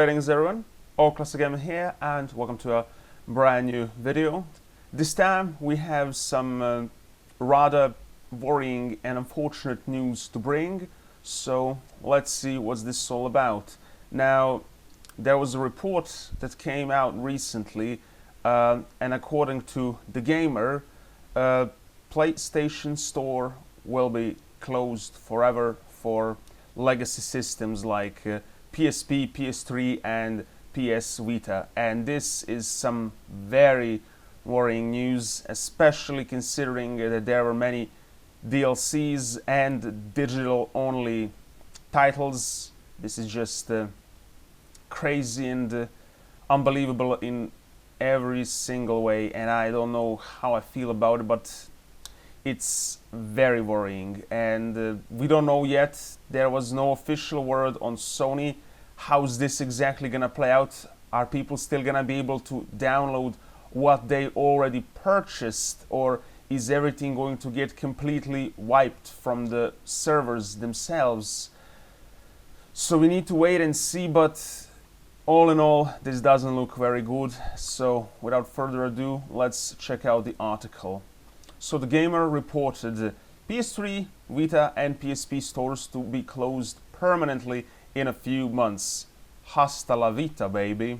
Greetings everyone, OldClassicGamer here and welcome to a brand new video. This time we have some rather worrying and unfortunate news to bring, so let's see what's this all about. Now, there was a report that came out recently and according to TheGamer, PlayStation Store will be closed forever for legacy systems like PSP, PS3 and PS Vita, and this is some very worrying news, especially considering that there were many DLCs and digital only titles. This is just crazy and unbelievable in every single way, and I don't know how I feel about it, but it's very worrying, and we don't know yet. There was no official word on Sony. How's this exactly gonna play out? Are people still gonna be able to download what they already purchased, or is everything going to get completely wiped from the servers themselves? So we need to wait and see, but all in all, this doesn't look very good. So without further ado, let's check out the article. So TheGamer reported PS3, Vita and PSP stores to be closed permanently in a few months. Hasta la Vita, baby.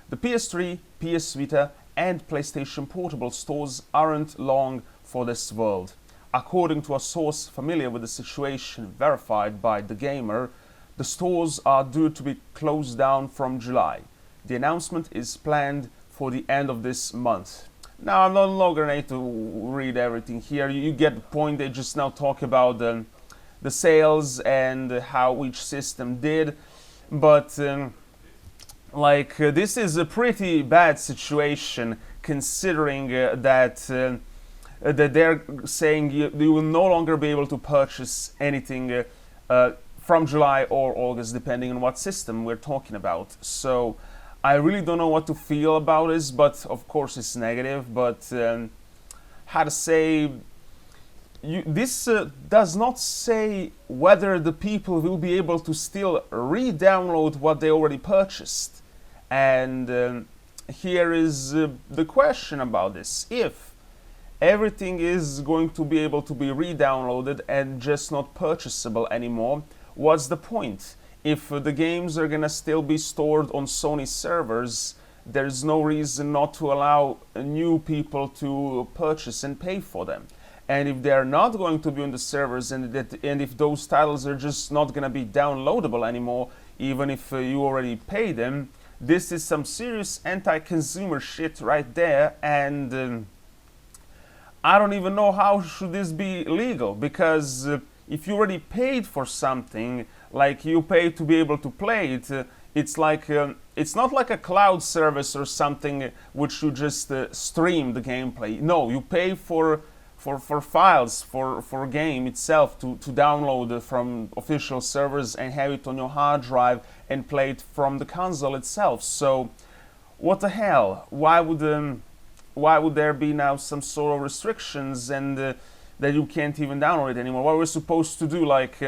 The PS3, PS Vita and PlayStation Portable stores aren't long for this world. According to a source familiar with the situation verified by TheGamer, the stores are due to be closed down from July. The announcement is planned for the end of this month. Now, I'm no longer need to read everything here. You get the point. They just now talk about the sales and how each system did. But this is a pretty bad situation, considering that they're saying you will no longer be able to purchase anything from July or August, depending on what system we're talking about. So I really don't know what to feel about this, but of course it's negative. But how to say, this does not say whether the people will be able to still re-download what they already purchased. And here is the question about this. If everything is going to be able to be re-downloaded and just not purchasable anymore, what's the point? If the games are gonna still be stored on Sony servers, there's no reason not to allow new people to purchase and pay for them. And if they're not going to be on the servers, and if those titles are just not gonna be downloadable anymore, even if you already pay them, this is some serious anti-consumer shit right there. And I don't even know how should this be legal, because if you already paid for something, like you pay to be able to play it, it's like it's not like a cloud service or something which you just stream the gameplay. No, you pay for files for game itself to download from official servers and have it on your hard drive and play it from the console itself. So what the hell? Why would there be now some sort of restrictions and that you can't even download it anymore? What we're supposed to do, like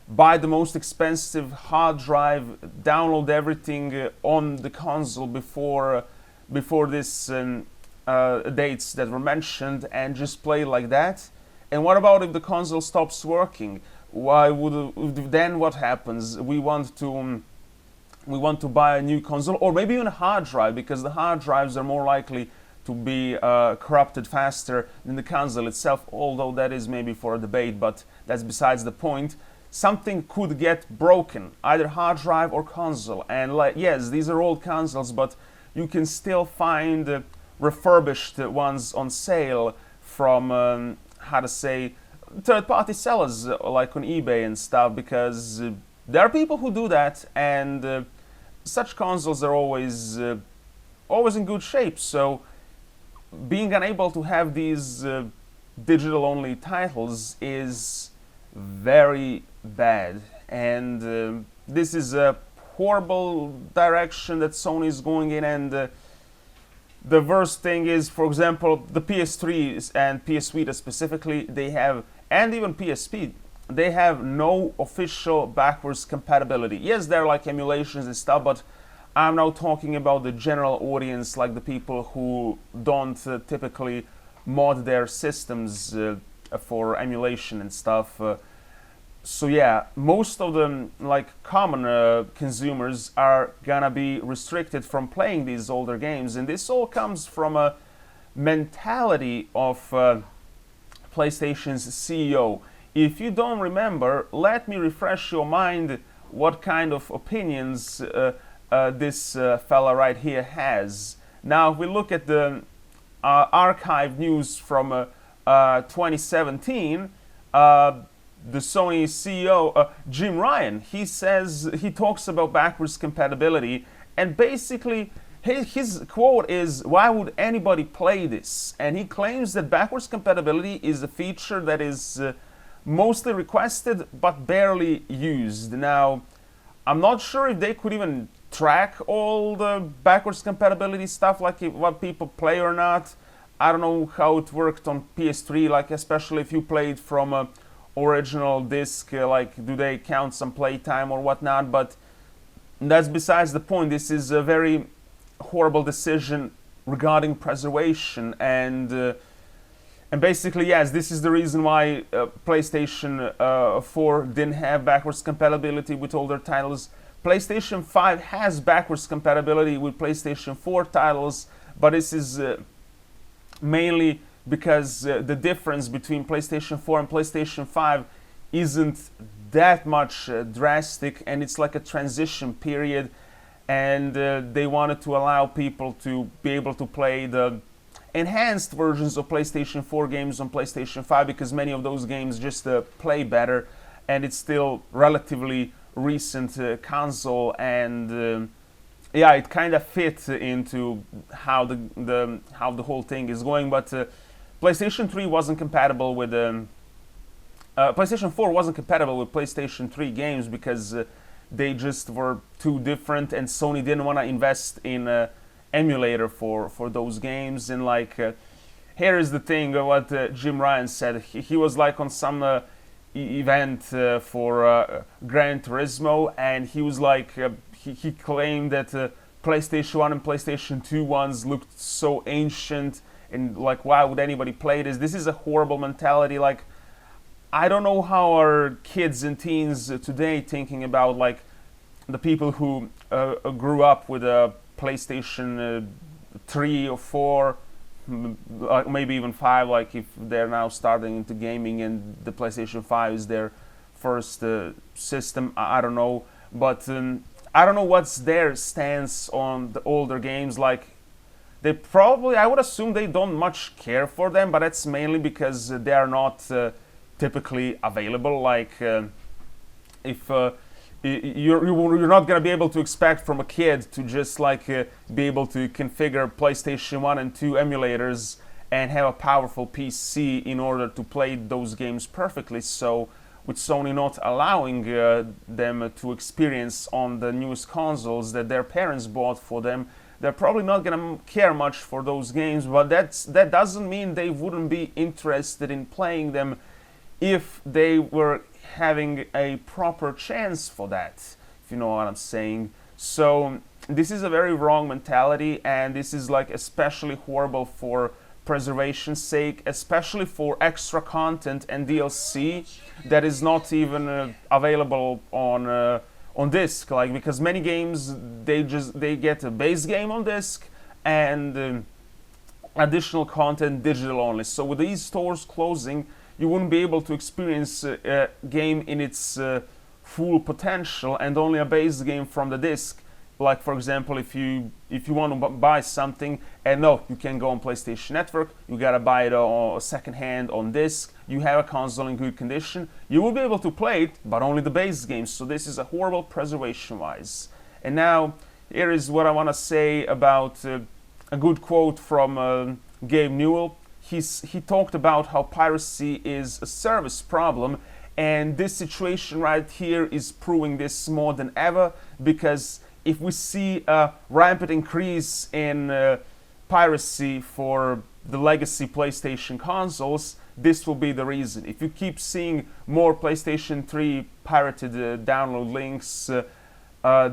buy the most expensive hard drive, download everything on the console before this dates that were mentioned, and just play like that? And what about if the console stops working? Then what happens? We want to buy a new console, or maybe even a hard drive, because the hard drives are more likely to be corrupted faster than the console itself, although that is maybe for a debate, but that's besides the point. Something could get broken, either hard drive or console, and yes, these are old consoles, but you can still find refurbished ones on sale from third-party sellers, like on eBay and stuff, because there are people who do that, and such consoles are always in good shape. So being unable to have these digital-only titles is very bad, and this is a horrible direction that Sony is going in. And the worst thing is, for example, the PS3 and PS Vita specifically, they have, and even PSP, they have no official backwards compatibility. Yes, there are like emulations and stuff, but I'm now talking about the general audience, like the people who don't typically mod their systems for emulation and stuff. So yeah, most of the like common consumers are gonna be restricted from playing these older games, and this all comes from a mentality of PlayStation's CEO. If you don't remember, let me refresh your mind what kind of opinions this fella right here has. Now, if we look at the archive news from 2017, the Sony CEO, Jim Ryan, he talks about backwards compatibility, and basically his quote is, "Why would anybody play this?" And he claims that backwards compatibility is a feature that is mostly requested but barely used. Now, I'm not sure if they could even track all the backwards compatibility stuff, like what people play or not. I don't know how it worked on PS3, like especially if you played from a original disc, like do they count some playtime or whatnot, but that's besides the point. This is a very horrible decision regarding preservation, and basically, yes, this is the reason why PlayStation 4 didn't have backwards compatibility with older titles. PlayStation 5 has backwards compatibility with PlayStation 4 titles, but this is mainly because the difference between PlayStation 4 and PlayStation 5 isn't that much drastic, and it's like a transition period, and they wanted to allow people to be able to play the enhanced versions of PlayStation 4 games on PlayStation 5, because many of those games just play better, and it's still relatively recent console, and yeah, it kind of fits into how the whole thing is going. But PlayStation 3 wasn't compatible with PlayStation 4 wasn't compatible with PlayStation 3 games because they just were too different, and Sony didn't want to invest in an emulator for those games. And like, here is the thing: what Jim Ryan said. He was like on some event for Gran Turismo, and he was like, he claimed that PlayStation 1 and PlayStation 2 ones looked so ancient, and like, why would anybody play this? This is a horrible mentality. Like, I don't know how our kids and teens today thinking about like the people who grew up with a PlayStation 3 or 4, maybe even 5, like if they're now starting into gaming and the PlayStation 5 is their first system. I don't know, but I don't know what's their stance on the older games. Like, they probably, I would assume they don't much care for them, but that's mainly because they are not typically available. Like, if you're not gonna be able to expect from a kid to just like be able to configure PlayStation 1 and 2 emulators and have a powerful PC in order to play those games perfectly. So with Sony not allowing them to experience on the newest consoles that their parents bought for them, they're probably not gonna care much for those games. But that doesn't mean they wouldn't be interested in playing them if they were having a proper chance for that, if you know what I'm saying. So this is a very wrong mentality, and this is like especially horrible for preservation's sake, especially for extra content and DLC that is not even available on disc. Like, because many games they get a base game on disc and additional content digital only. So with these stores closing, you wouldn't be able to experience a game in its full potential, and only a base game from the disc. Like, for example, if you want to buy something, and no, you can't go on PlayStation Network, you gotta buy it second-hand on disc. You have a console in good condition, you will be able to play it, but only the base games. So this is a horrible preservation-wise. And now, here is what I want to say about a good quote from Gabe Newell. He talked about how piracy is a service problem, and this situation right here is proving this more than ever, because if we see a rampant increase in piracy for the legacy PlayStation consoles, this will be the reason. If you keep seeing more PlayStation 3 pirated download links,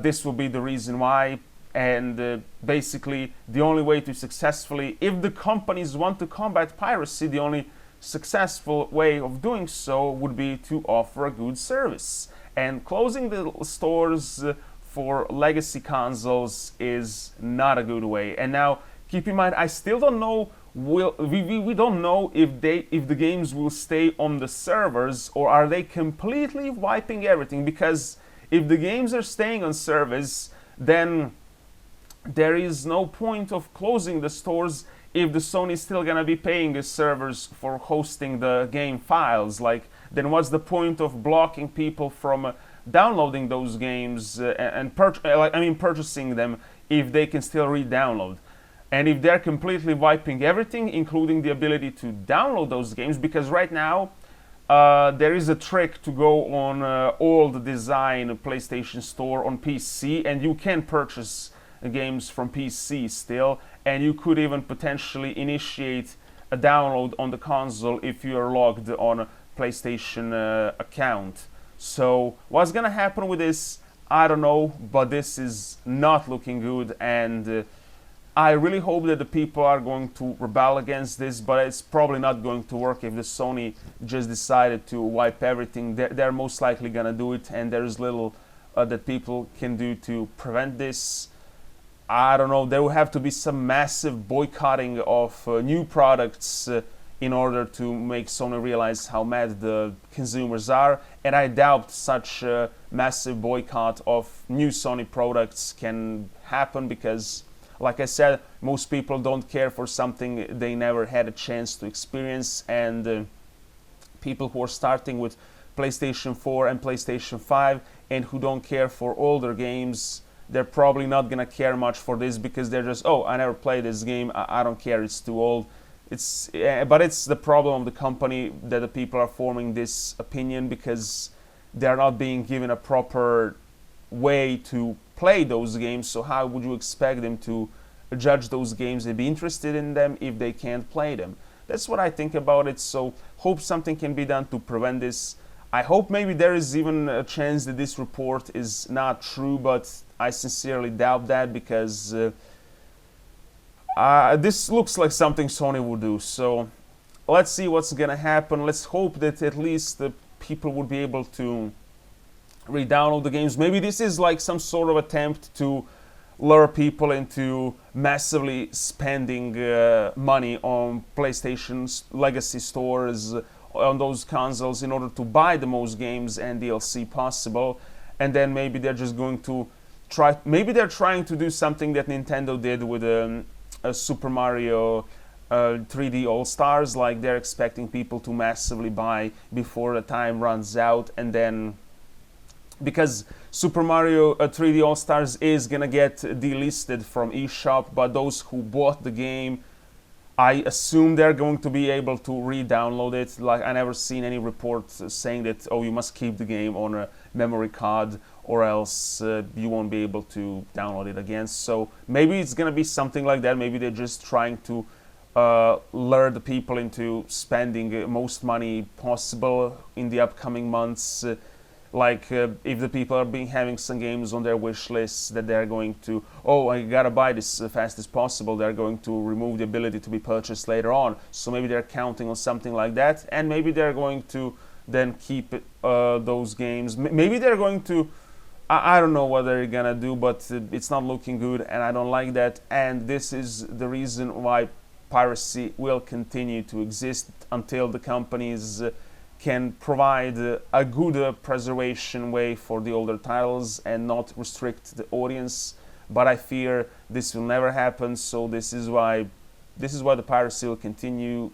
this will be the reason why. And basically, the only way to successfully, if the companies want to combat piracy, the only successful way of doing so would be to offer a good service. And closing the stores for legacy consoles is not a good way. And now, keep in mind, I still don't know. We don't know if the games will stay on the servers, or are they completely wiping everything. Because if the games are staying on servers, then there is no point of closing the stores if the Sony is still gonna be paying the servers for hosting the game files. Like, then what's the point of blocking people from downloading those games and purchasing them if they can still re-download? And if they're completely wiping everything, including the ability to download those games, because right now there is a trick to go on old design PlayStation Store on PC, and you can purchase games from PC still, and you could even potentially initiate a download on the console if you are logged on a PlayStation account. So what's gonna happen with this, I don't know, but this is not looking good, and I really hope that the people are going to rebel against this, but it's probably not going to work if the Sony just decided to wipe everything. They're most likely gonna do it, and there's little that people can do to prevent this. I don't know, there will have to be some massive boycotting of new products in order to make Sony realize how mad the consumers are, and I doubt such a massive boycott of new Sony products can happen, because, like I said, most people don't care for something they never had a chance to experience, and people who are starting with PlayStation 4 and PlayStation 5 and who don't care for older games, they're probably not gonna care much for this, because they're just, oh, I never played this game, I don't care, it's too old. But it's the problem of the company that the people are forming this opinion, because they're not being given a proper way to play those games. So how would you expect them to judge those games and be interested in them if they can't play them? That's what I think about it. So hope something can be done to prevent this. I hope maybe there is even a chance that this report is not true, but I sincerely doubt that, because this looks like something Sony would do. So let's see what's gonna happen. Let's hope that at least the people would be able to re-download the games. Maybe this is like some sort of attempt to lure people into massively spending money on PlayStation's legacy stores, on those consoles, in order to buy the most games and DLC possible. And then maybe they're just going to maybe they're trying to do something that Nintendo did with a Super Mario 3D All-Stars, like they're expecting people to massively buy before the time runs out, and then, because Super Mario 3D All-Stars is gonna get delisted from eShop, but those who bought the game, I assume they're going to be able to re-download it. Like, I never seen any reports saying that, oh, you must keep the game on a memory card or else you won't be able to download it again. So maybe it's gonna be something like that. Maybe they're just trying to lure the people into spending most money possible in the upcoming months. If the people are having some games on their wish list that they're going to, oh, I gotta buy this as fast as possible, they're going to remove the ability to be purchased later on. So maybe they're counting on something like that, and maybe they're going to then keep those games. Maybe they're going to, I don't know what they're gonna do, but it's not looking good, and I don't like that. And this is the reason why piracy will continue to exist until the companies can provide a good preservation way for the older titles and not restrict the audience. But I fear this will never happen, so this is why the piracy will continue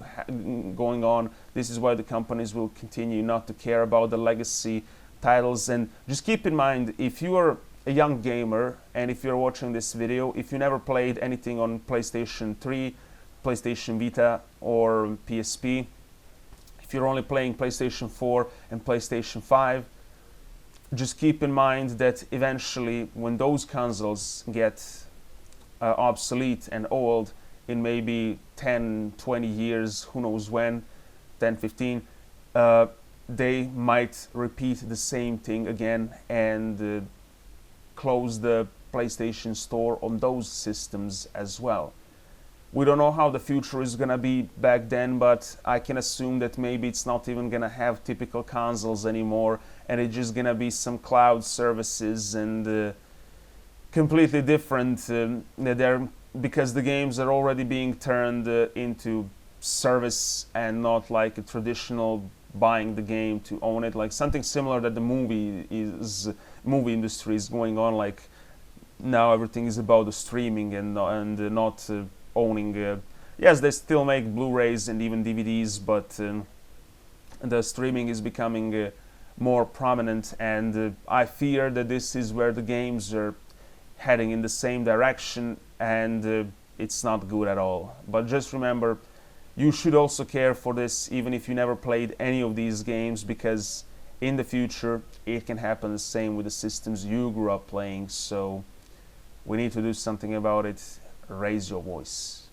going on. This is why the companies will continue not to care about the legacy titles. And just keep in mind, if you are a young gamer and if you're watching this video, if you never played anything on PlayStation 3, PlayStation Vita or PSP, if you're only playing PlayStation 4 and PlayStation 5, just keep in mind that eventually when those consoles get obsolete and old, in maybe 10, 20 years, who knows when, 10, 15, they might repeat the same thing again and close the PlayStation Store on those systems as well. We don't know how the future is gonna be back then, but I can assume that maybe it's not even gonna have typical consoles anymore, and it's just gonna be some cloud services and completely different. Because the games are already being turned into service and not like a traditional buying the game to own it, like something similar that the movie industry is going on. Like now everything is about the streaming and not owning. Yes, they still make Blu-rays and even DVDs, but the streaming is becoming more prominent, and I fear that this is where the games are heading in the same direction, and it's not good at all. But just remember, you should also care for this even if you never played any of these games, because in the future it can happen the same with the systems you grew up playing. So we need to do something about it. Raise your voice.